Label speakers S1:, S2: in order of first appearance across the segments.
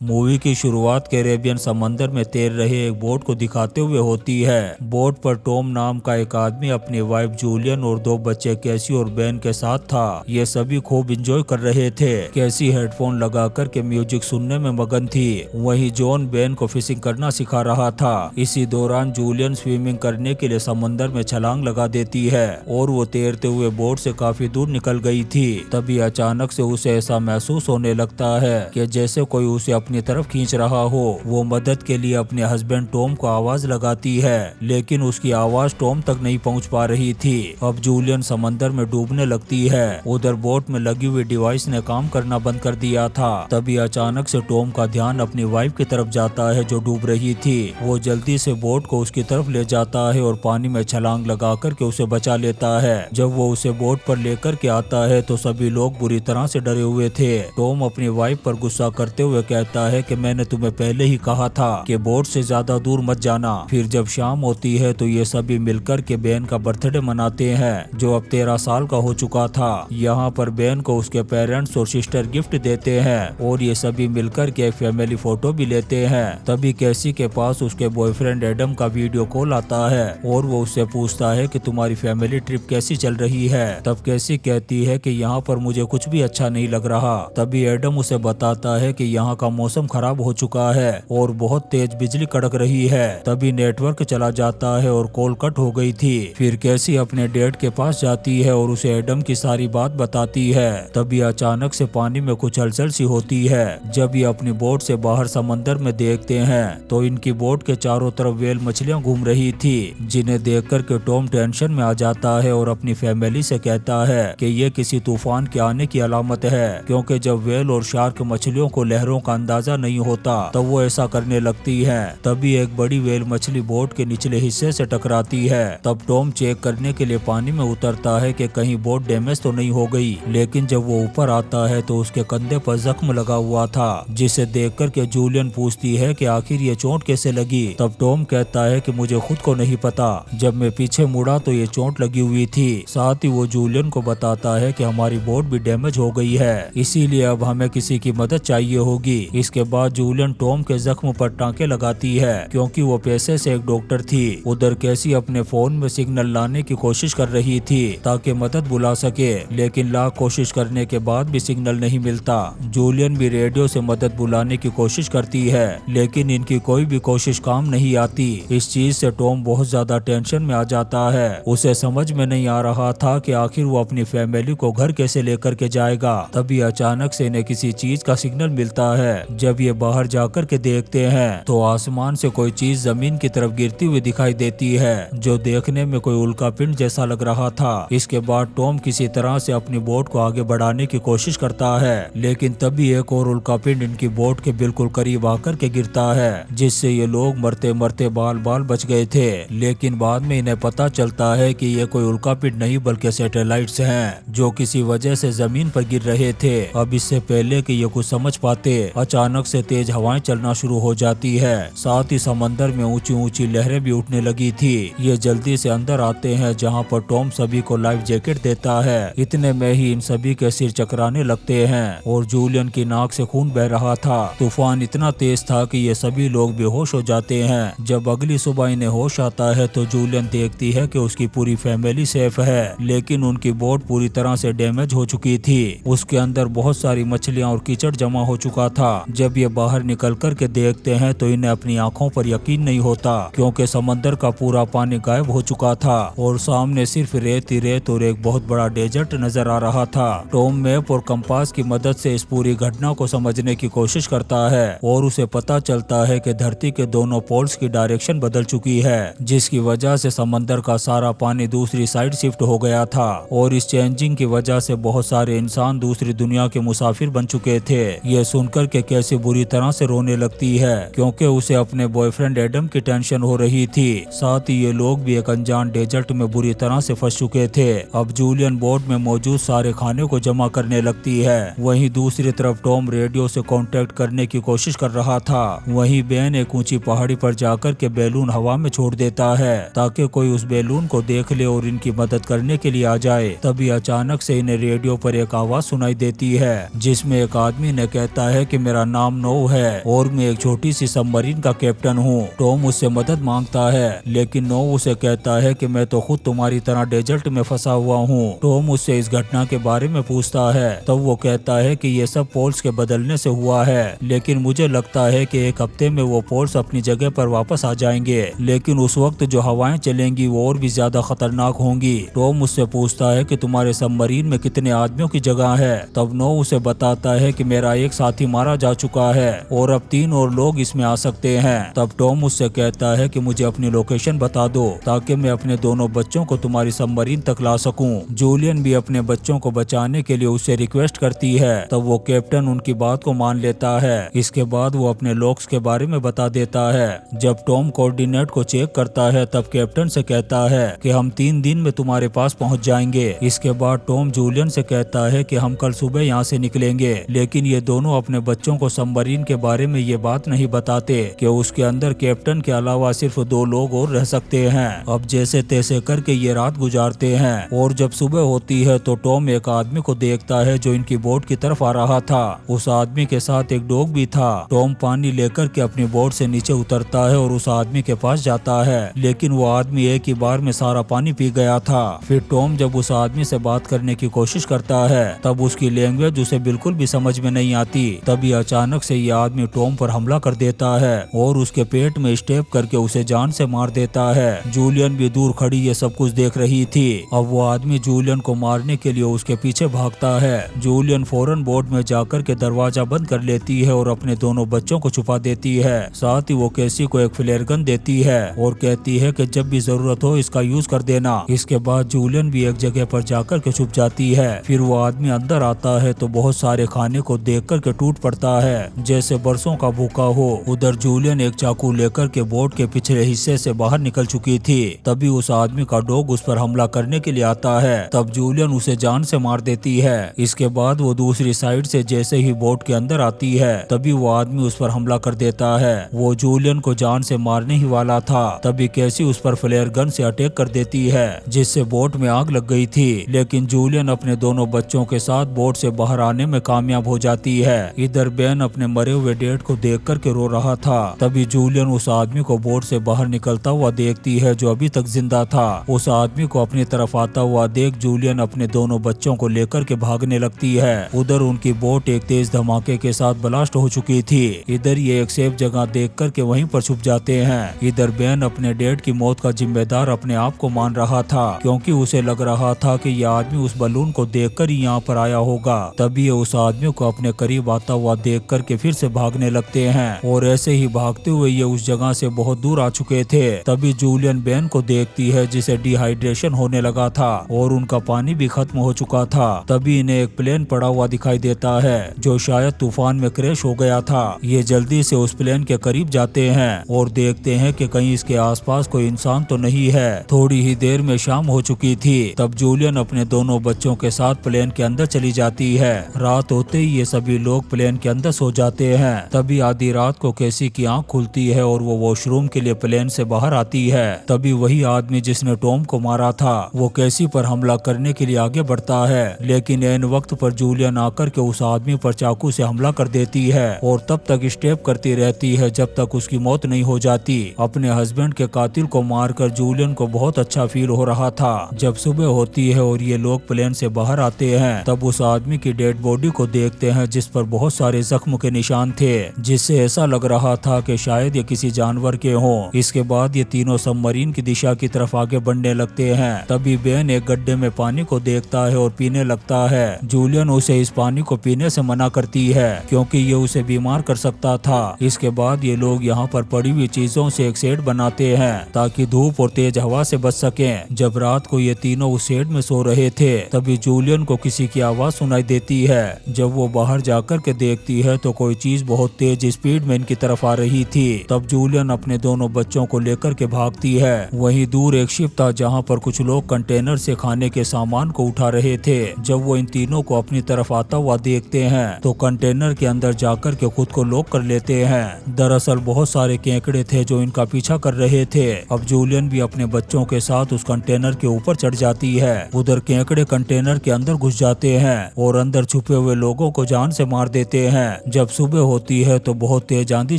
S1: Movie की शुरुआत Caribbean समंदर में तैर रहे एक बोट को दिखाते हुए होती है। बोट पर टॉम नाम का एक आदमी अपनी वाइफ जूलियन और दो बच्चे कैसी और बेन के साथ था। ये सभी खूब एंजॉय कर रहे थे। कैसी हेडफोन लगाकर के म्यूजिक सुनने में मगन थी। वहीं जॉन बेन को फिशिंग करना सिखा रहा था। इसी दौरान जूलियन स्विमिंग करने के लिए समंदर में छलांग लगा देती है और वो तैरते हुए बोट से काफी दूर निकल गई थी। तभी अचानक से उसे ऐसा महसूस होने लगता है कि जैसे कोई उसे अपनी तरफ खींच रहा हो। वो मदद के लिए अपने हस्बैंड टॉम को आवाज लगाती है, लेकिन उसकी आवाज टॉम तक नहीं पहुंच पा रही थी। अब जूलियन समंदर में डूबने लगती है। उधर बोट में लगी हुई डिवाइस ने काम करना बंद कर दिया था। तभी अचानक से टॉम का ध्यान अपनी वाइफ की तरफ जाता है जो डूब रही थी। वो जल्दी से बोट को उसकी तरफ ले जाता है और पानी में छलांग लगा करके उसे बचा लेता है। जब वो उसे बोट पर लेकर के आता है तो सभी लोग बुरी तरह से डरे हुए थे। टॉम अपनी वाइफ पर गुस्सा करते हुए कहता है कि मैंने तुम्हें पहले ही कहा था कि बोट से ज्यादा दूर मत जाना। फिर जब शाम होती है तो ये सभी मिलकर के बेन का बर्थडे मनाते हैं जो अब 13 साल का हो चुका था। यहाँ पर बेन को उसके पेरेंट्स और सिस्टर गिफ्ट देते हैं और ये सभी मिलकर के एक फैमिली फोटो भी लेते हैं। तभी कैसी के पास उसके बॉयफ्रेंड एडम का वीडियो कॉल आता है और वो उससे पूछता है कि तुम्हारी फैमिली ट्रिप कैसी चल रही है। तब कैसी कहती है कि यहाँ पर मुझे कुछ भी अच्छा नहीं लग रहा। तभी एडम उसे बताता है कि यहाँ का मौसम खराब हो चुका है और बहुत तेज बिजली कड़क रही है। तभी नेटवर्क चला जाता है और कॉल कट हो गई थी। फिर कैसी अपने डैड के पास जाती है और उसे एडम की सारी बात बताती है। तभी अचानक से पानी में कुछ हलचल सी होती है। जब ये अपनी बोट से बाहर समंदर में देखते हैं तो इनकी बोट के चारों तरफ वेल मछलियां घूम रही थी, जिन्हें देख कर के टॉम टेंशन में आ जाता है और अपनी फैमिली से कहता है कि ये किसी तूफान के आने की अलामत है, क्योंकि जब वेल और शार्क मछलियों को लहरों का अंदाजा नहीं होता तो वो ऐसा करने लगती है। तभी एक बड़ी वेल मछली बोट के निचले हिस्से से टकराती है। तब टॉम चेक करने के लिए पानी में उतरता है कि कहीं बोट डैमेज तो नहीं हो गई, लेकिन जब वो ऊपर आता है तो उसके कंधे पर जख्म लगा हुआ था, जिसे देखकर के जूलियन पूछती है कि आखिर ये चोट कैसे लगी। तब टॉम कहता है कि मुझे खुद को नहीं पता, जब मैं पीछे मुड़ा तो ये चोट लगी हुई थी। साथ ही वो जूलियन को बताता है कि हमारी बोट भी डैमेज हो गई है, इसीलिए अब हमें किसी की मदद चाहिए होगी। इसके बाद जूलियन टॉम के जख्म पर टांके लगाती है, क्योंकि वो पैसे से एक डॉक्टर थी। उधर कैसी अपने फोन में सिग्नल लाने की कोशिश कर रही थी ताकि मदद बुला सके, लेकिन लाख कोशिश करने के बाद भी सिग्नल नहीं मिलता। जूलियन भी रेडियो से मदद बुलाने की कोशिश करती है, लेकिन इनकी कोई भी कोशिश काम नहीं आती। इस चीज से टॉम बहुत ज्यादा टेंशन में आ जाता है। उसे समझ में नहीं आ रहा था कि आखिर वो अपनी फैमिली को घर कैसे लेकर के जाएगा। तभी अचानक से इन्हें किसी चीज का सिग्नल मिलता है। जब ये बाहर जाकर के देखते हैं तो आसमान से कोई चीज जमीन की तरफ गिरती हुई दिखाई देती है, जो देखने में कोई उल्कापिंड जैसा लग रहा था। इसके बाद टॉम किसी तरह से अपनी बोट को आगे बढ़ाने की कोशिश करता है, लेकिन तभी एक और उल्कापिंड इनकी बोट के बिल्कुल करीब आकर के गिरता है, जिससे ये लोग मरते मरते बाल बाल बच गए थे। लेकिन बाद में इन्हें पता चलता है कि ये कोई उल्कापिंड नहीं बल्कि सैटेलाइट्स हैं, जो किसी वजह से जमीन पर गिर रहे थे। अब इससे पहले कि ये कुछ समझ पाते, अचानक से तेज हवाएं चलना शुरू हो जाती है। साथ ही समंदर में ऊंची ऊंची लहरें भी उठने लगी थी। ये जल्दी से अंदर आते हैं, जहां पर टॉम सभी को लाइफ जैकेट देता है। इतने में ही इन सभी के सिर चकराने लगते हैं और जूलियन की नाक से खून बह रहा था। तूफान इतना तेज था कि ये सभी लोग बेहोश हो जाते हैं। जब अगली सुबह इन्हें होश आता है तो जूलियन देखती है कि उसकी पूरी फैमिली सेफ है, लेकिन उनकी बोट पूरी तरह से डैमेज हो चुकी थी। उसके अंदर बहुत सारी मछलियां और कीचड़ जमा हो चुका था। जब ये बाहर निकल कर के देखते हैं तो इन्हें अपनी आंखों पर यकीन नहीं होता, क्योंकि समंदर का पूरा पानी गायब हो चुका था और सामने सिर्फ रेत ही रेत और एक बहुत बड़ा डेजर्ट नजर आ रहा था। टॉम मैप और कंपास की मदद से इस पूरी घटना को समझने की कोशिश करता है और उसे पता चलता है कि धरती के दोनों पोल्स की डायरेक्शन बदल चुकी है, जिसकी वजह से समंदर का सारा पानी दूसरी साइड शिफ्ट हो गया था और इस चेंजिंग की वजह से बहुत सारे इंसान दूसरी दुनिया के मुसाफिर बन चुके थे। ये सुनकर के कैसे बुरी तरह से रोने लगती है, क्योंकि उसे अपने बॉयफ्रेंड एडम की टेंशन हो रही थी। साथ ही ये लोग भी एक अनजान डेजर्ट में बुरी तरह से फंस चुके थे। अब जूलियन बोट में मौजूद सारे खाने को जमा करने लगती है। वहीं दूसरी तरफ टॉम रेडियो से कांटेक्ट करने की कोशिश कर रहा था। वहीं बेन एक ऊंची पहाड़ी पर जाकर के बैलून हवा में छोड़ देता है ताकि कोई उस बैलून को देख ले और इनकी मदद करने के लिए आ जाए। तभी अचानक से इन्हें रेडियो पर एक आवाज सुनाई देती है, जिसमें एक आदमी ने कहता है कि मेरा नाम नो है और मैं एक छोटी सी सबमरीन का कैप्टन हूँ। टॉम उससे मदद मांगता है, लेकिन नो उसे कहता है कि मैं तो खुद तुम्हारी तरह डेजर्ट में फंसा हुआ हूँ। टॉम उससे इस घटना के बारे में पूछता है, तब वो कहता है कि ये सब पोल्स के बदलने से हुआ है, लेकिन मुझे लगता है कि एक हफ्ते में वो पोल्स अपनी जगह पर वापस आ जाएंगे, लेकिन उस वक्त जो हवाएं चलेंगी वो और भी ज्यादा खतरनाक होंगी। टॉम उससे पूछता है कि तुम्हारे सबमरीन में कितने आदमियों की जगह है। तब नो उसे बताता है कि मेरा एक साथी मारा जा चुका है और अब 3 और लोग इसमें आ सकते हैं। तब टॉम उससे कहता है कि मुझे अपनी लोकेशन बता दो ताकि मैं अपने दोनों बच्चों को तुम्हारी सबमरीन तक ला सकूं। जूलियन भी अपने बच्चों को बचाने के लिए उससे रिक्वेस्ट करती है। तब वो कैप्टन उनकी बात को मान लेता है। इसके बाद वो अपने लॉक्स के बारे में बता देता है। जब टॉम कोऑर्डिनेट को चेक करता है तब कैप्टन से कहता है कि हम 3 दिन में तुम्हारे पास पहुंच जाएंगे। इसके बाद टॉम जूलियन से कहता है कि हम कल सुबह यहाँ से निकलेंगे, लेकिन ये दोनों अपने बच्चों को सबमरीन के बारे में ये बात नहीं बताते कि उसके अंदर कैप्टन के अलावा सिर्फ 2 लोग और रह सकते हैं। अब जैसे तैसे करके ये रात गुजारते हैं और जब सुबह होती है तो टॉम एक आदमी को देखता है जो इनकी बोट की तरफ आ रहा था। उस आदमी के साथ एक डॉग भी था। टॉम पानी लेकर के अपनी बोट से नीचे उतरता है और उस आदमी के पास जाता है, लेकिन वो आदमी एक ही बार में सारा पानी पी गया था। फिर टॉम जब उस आदमी से बात करने की कोशिश करता है तब उसकी लैंग्वेज उसे बिल्कुल भी समझ में नहीं आती। तभी अचानक से ये आदमी टॉम पर हमला कर देता है और उसके पेट में स्टेप करके उसे जान से मार देता है। जूलियन भी दूर खड़ी ये सब कुछ देख रही थी। अब वो आदमी जूलियन को मारने के लिए उसके पीछे भागता है। जूलियन फौरन बोट में जाकर के दरवाजा बंद कर लेती है और अपने दोनों बच्चों को छुपा देती है। साथ ही वो कैसी को एक फ्लेयर गन देती है और कहती है कि जब भी जरूरत हो इसका यूज कर देना। इसके बाद जूलियन भी एक जगह पर जाकर के छुप जाती है। फिर वो आदमी अंदर आता है तो बहुत सारे खाने को देख कर के टूट पड़ता है जैसे बरसों का भूखा हो। उधर जूलियन एक चाकू लेकर के बोट के पिछले हिस्से से बाहर निकल चुकी थी। तभी उस आदमी का डॉग उस पर हमला करने के लिए आता है। तब जूलियन उसे जान से मार देती है। इसके बाद वो दूसरी साइड से जैसे ही बोट के अंदर आती है तभी वो आदमी उस पर हमला कर देता है। वो जूलियन को जान से मारने ही वाला था तभी कैसी उस पर फ्लेयर गन से अटैक कर देती है जिससे बोट में आग लग गई थी, लेकिन जूलियन अपने दोनों बच्चों के साथ बोट से बाहर आने में कामयाब हो जाती है। इधर बेन अपने मरे हुए डैड को देख कर के रो रहा था। तभी जूलियन उस आदमी को बोट से बाहर निकलता हुआ देखती है जो अभी तक जिंदा था। उस आदमी को अपनी तरफ आता हुआ देख जूलियन अपने दोनों बच्चों को लेकर के भागने लगती है। उधर उनकी बोट एक तेज धमाके के साथ ब्लास्ट हो चुकी थी। इधर ये एक सेफ जगह देख कर के वहीं पर छुप जाते हैं। इधर बेन अपने डैड की मौत का जिम्मेदार अपने आप को मान रहा था क्योंकि उसे लग रहा था कि यह आदमी उस बलून को देखकर ही यहाँ पर आया होगा। तभी ये उस आदमी को अपने करीब आता हुआ देख कर के फिर से भागने लगते हैं और ऐसे ही भागते हुए ये उस जगह से बहुत दूर आ चुके थे। तभी जूलियन बेन को देखती है जिसे डिहाइड्रेशन होने लगा था और उनका पानी भी खत्म हो चुका था। तभी इन्हें एक प्लेन पड़ा हुआ दिखाई देता है जो शायद तूफान में क्रैश हो गया था। ये जल्दी से उस प्लेन के करीब जाते हैं और देखते हैं कि कहीं इसके आसपास कोई इंसान तो नहीं है। थोड़ी ही देर में शाम हो चुकी थी। तब जूलियन अपने दोनों बच्चों के साथ प्लेन के अंदर चली जाती है। रात होते ही ये सभी लोग प्लेन के अंदर सो जाते हैं। तभी आधी रात को कैसी की आंख खुलती है और वो वॉशरूम के लिए प्लेन से बाहर आती है। तभी वही आदमी जिसने टॉम को मारा था वो कैसी पर हमला करने के लिए आगे बढ़ता है, लेकिन ऐन वक्त पर जूलियन आकर के उस आदमी पर चाकू से हमला कर देती है और तब तक स्टेप करती रहती है जब तक उसकी मौत नहीं हो जाती। अपने हस्बैंड के कातिल को मारकर जूलियन को बहुत अच्छा फील हो रहा था। जब सुबह होती है और ये लोग प्लेन से बाहर आते हैं तब उस आदमी की डेड बॉडी को देखते हैं जिस पर बहुत सारे जख्म के निशान थे, जिससे ऐसा लग रहा था कि शायद ये किसी जानवर के हों। इसके बाद ये तीनों सबमरीन की दिशा की तरफ आगे बढ़ने लगते हैं। तभी बेन एक गड्ढे में पानी को देखता है और पीने लगता है। जूलियन उसे इस पानी को पीने से मना करती है क्योंकि ये उसे बीमार कर सकता था। इसके बाद ये लोग यहाँ पर पड़ी हुई चीजों से एक शेड बनाते हैं ताकि धूप और तेज हवा से बच सकें। जब रात को ये तीनों उस शेड में सो रहे थे तभी जूलियन को किसी की आवाज सुनाई देती है। जब वो बाहर जाकर के देखती है तो कोई चीज बहुत तेज स्पीड में इनकी तरफ आ रही थी। तब जूलियन अपने दोनों बच्चों को लेकर के भागती है। वहीं दूर एक शिप था जहाँ पर कुछ लोग कंटेनर से खाने के सामान को उठा रहे थे। जब वो इन तीनों को अपनी तरफ आता हुआ देखते हैं तो कंटेनर के अंदर जाकर के खुद को लॉक कर लेते हैं। दरअसल बहुत सारे केकड़े थे जो इनका पीछा कर रहे थे। अब जूलियन भी अपने बच्चों के साथ उस कंटेनर के ऊपर चढ़ जाती है। उधर केकड़े कंटेनर के अंदर घुस जाते हैं और अंदर छुपे हुए लोगों को जान से मार देते हैं। जब सुबह होती है तो बहुत तेज आंधी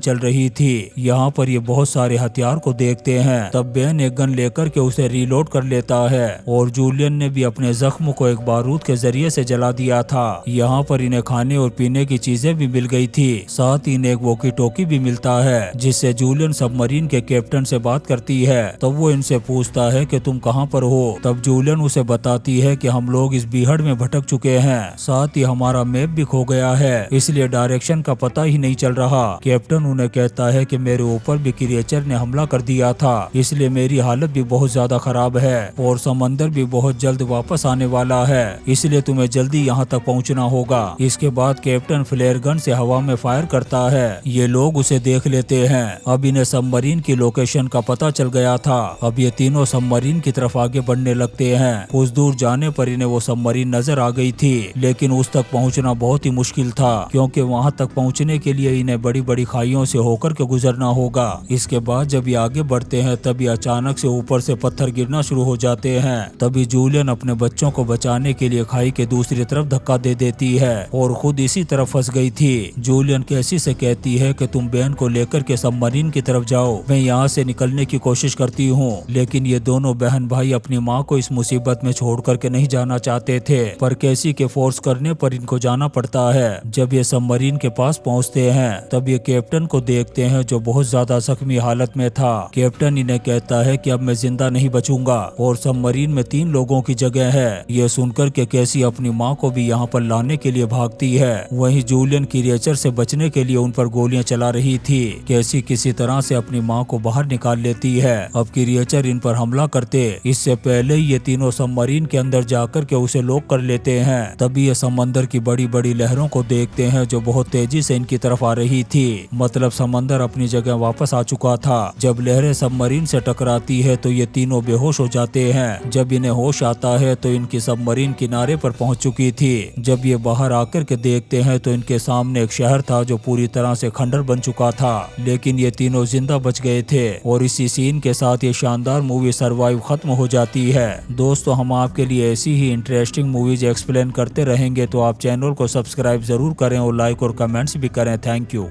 S1: चल रही थी। यहाँ पर ये बहुत सारे हथियार को देखते हैं। तब बेन एक गन लेकर के उसे रीलोड कर लेता है और जूलियन ने भी अपने जख्म को एक बारूद के जरिए से जला दिया था। यहाँ पर इन्हें खाने और पीने की चीजें भी मिल गई थी, साथ ही इन्हें एक वॉकी टॉकी भी मिलता है जिससे जूलियन सबमरीन के कैप्टन से बात करती है। तब वो इनसे पूछता है कि तुम कहाँ पर हो। तब जूलियन उसे बताती है कि हम लोग इस बीहड़ में भटक चुके हैं, साथ ही हमारा मैप भी खो गया है, इसलिए डायरेक्शन का पता ही नहीं चल रहा। कैप्टन उन्हें कहता है कि मेरे ऊपर भी क्रिएचर ने हमला कर दिया था, इसलिए मेरी हालत भी बहुत ज्यादा खराब है और समंदर भी बहुत जल्द वापस आने वाला है, इसलिए तुम्हें जल्दी यहाँ तक पहुँचना होगा। इसके बाद कैप्टन फ्लेयर गन से हवा में फायर करता है। ये लोग उसे देख लेते हैं। अब इन्हें सबमरीन की लोकेशन का पता चल गया था। अब ये तीनों सबमरीन की तरफ आगे बढ़ने लगते हैं। कुछ दूर जाने पर इन्हें वो सबमरीन नजर आ गई थी, लेकिन उस तक पहुंचना बहुत ही मुश्किल था क्योंकि वहां तक पहुंचने के लिए इन्हें बड़ी बड़ी खाइयों से होकर के गुजरना होगा। इसके बाद जब ये आगे बढ़ते हैं तभी अचानक से ऊपर से पत्थर गिरना शुरू हो जाते हैं। तभी जूलियन अपने बच्चों को बचाने के लिए खाई के दूसरी तरफ धक्का दे देती है और खुद इसी तरफ फंस गई थी। जूलियन कैसी से कहती है कि तुम बेन को लेकर के सबमरीन की तरफ जाओ, मैं यहाँ से निकलने की कोशिश करती हूँ। लेकिन ये दोनों बहन भाई अपनी माँ को इस मुसीबत में छोड़ करके नहीं जाना चाहते थे, पर कैसी के फोर्स करने पर इनको जाना पड़ता है। जब ये सबमरीन के पास पहुँचते हैं तब ये कैप्टन को देखते हैं जो बहुत ज्यादा जख्मी हालत में था। कैप्टन इन्हें कहता है कि अब मैं जिंदा नहीं बचूंगा और सबमरीन में 3 लोगों की जगह है। ये सुनकर के कैसी अपनी माँ को भी यहाँ पर लाने के लिए भागती है। वहीं जूलियन क्रिएचर से बचने के लिए उन पर गोलियां चला रही थी। कैसी किसी तरह से अपनी माँ को बाहर निकाल लेती है। अब क्रिएचर इन पर हमला करते इससे पहले ही ये तीनों सबमरीन के अंदर जाकर के उसे लॉक कर लेते हैं। तभी ये समंदर की बड़ी बड़ी लहरों को देखते हैं जो बहुत तेजी से इनकी तरफ आ रही थी। मतलब समंदर अपनी जगह वापस आ चुका था। जब लहरें सबमरीन से टकराती है तो ये तीनों बेहोश हो जाते हैं। जब इन्हें होश आता है तो इनकी सबमरीन किनारे पर पहुंच चुकी थी। जब ये बाहर आकर के देखते हैं तो इनके सामने एक शहर था जो पूरी तरह से खंडर बन चुका था, लेकिन ये तीनों जिंदा बच गए थे। और इसी सीन के साथ ये शानदार मूवी सरवाइव खत्म हो जाती है। दोस्तों, हम आपके लिए ऐसी ही इंटरेस्टिंग मूवीज एक्सप्लेन करते रहेंगे, तो आप चैनल को सब्सक्राइब जरूर करें और लाइक और कमेंट्स भी करें। Thank you.